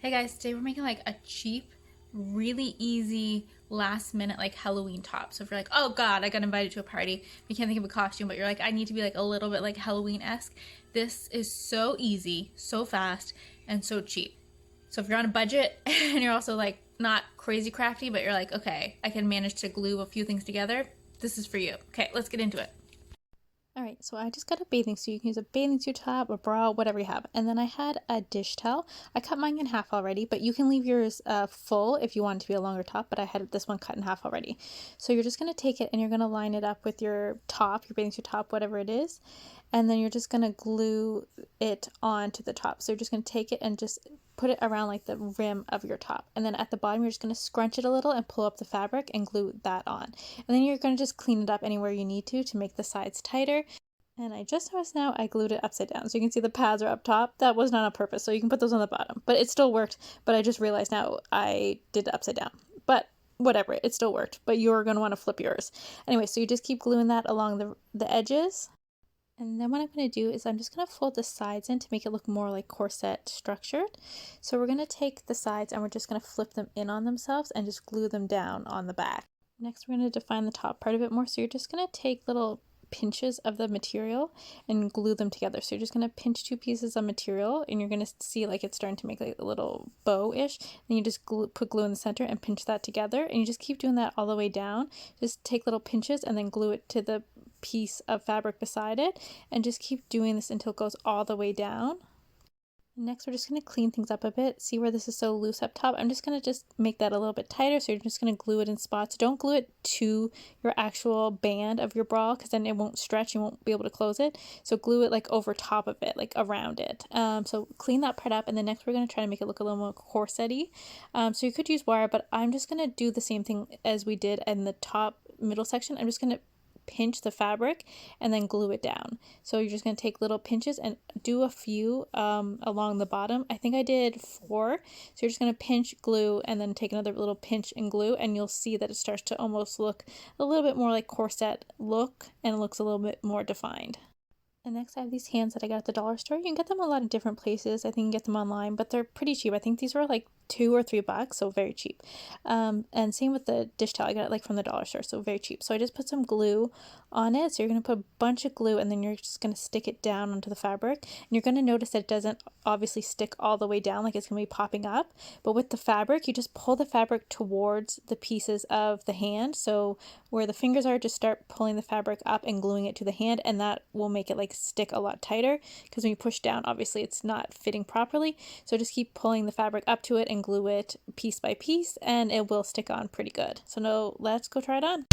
Hey guys, today we're making like a cheap, really easy last minute like Halloween top. So if you're like, oh god, I got invited to a party, you can't think of a costume, but you're like, I need to be like a little bit like Halloween-esque. This is so easy, so fast, and so cheap. So if you're on a budget and you're also like not crazy crafty, but you're like, okay, I can manage to glue a few things together, this is for you. Okay, let's get into it. Alright, so I just got a bathing suit. You can use a bathing suit top, a bra, whatever you have. And then I had a dish towel. I cut mine in half already, but you can leave yours full if you want it to be a longer top, but I had this one cut in half already. So you're just going to take it and you're going to line it up with your top, your bathing suit top, whatever it is. And then you're just going to glue it onto the top. So you're just going to take it and just put it around like the rim of your top. And then at the bottom, you're just going to scrunch it a little and pull up the fabric and glue that on. And then you're going to just clean it up anywhere you need to make the sides tighter. And I just noticed now I glued it upside down. So you can see the pads are up top. That was not on purpose, so you can put those on the bottom. But it still worked, but I just realized now I did it upside down. But whatever, it still worked. But you're going to want to flip yours. Anyway, so you just keep gluing that along the edges. And then what I'm going to do is I'm just going to fold the sides in to make it look more like corset structured. So we're going to take the sides and we're just going to flip them in on themselves and just glue them down on the back. Next, we're going to define the top part of it more. So you're just going to take little pinches of the material and glue them together. So you're just going to pinch two pieces of material and you're going to see like it's starting to make like a little bow-ish. Then you just put glue in the center and pinch that together, and you just keep doing that all the way down. Just take little pinches and then glue it to the piece of fabric beside it, and just keep doing this until it goes all the way down. Next, we're just going to clean things up a bit. See where this is so loose up top? I'm just going to just make that a little bit tighter. So you're just going to glue it in spots. Don't glue it to your actual band of your bra, because then it won't stretch. You won't be able to close it. So glue it like over top of it, like around it. So clean that part up. And then next we're going to try to make it look a little more corset-y. So you could use wire, but I'm just going to do the same thing as we did in the top middle section. I'm just going to pinch the fabric and then glue it down. So you're just going to take little pinches and do a few along the bottom. I think I did 4. So you're just going to pinch, glue, and then take another little pinch and glue, and you'll see that it starts to almost look a little bit more like corset look, and it looks a little bit more defined. And next I have these hands that I got at the dollar store. You can get them a lot of different places. I think you can get them online, but they're pretty cheap. I think these were like $2 or $3, so very cheap. And same with the dish towel. I got it like from the dollar store, so very cheap. So I just put some glue on it. So you're going to put a bunch of glue, and then you're just going to stick it down onto the fabric. And you're going to notice that it doesn't obviously stick all the way down, like it's going to be popping up. But with the fabric, you just pull the fabric towards the pieces of the hand. So where the fingers are, just start pulling the fabric up and gluing it to the hand, and that will make it like stick a lot tighter, because when you push down, obviously it's not fitting properly. So just keep pulling the fabric up to it and glue it piece by piece, and it will stick on pretty good. So now let's go try it on.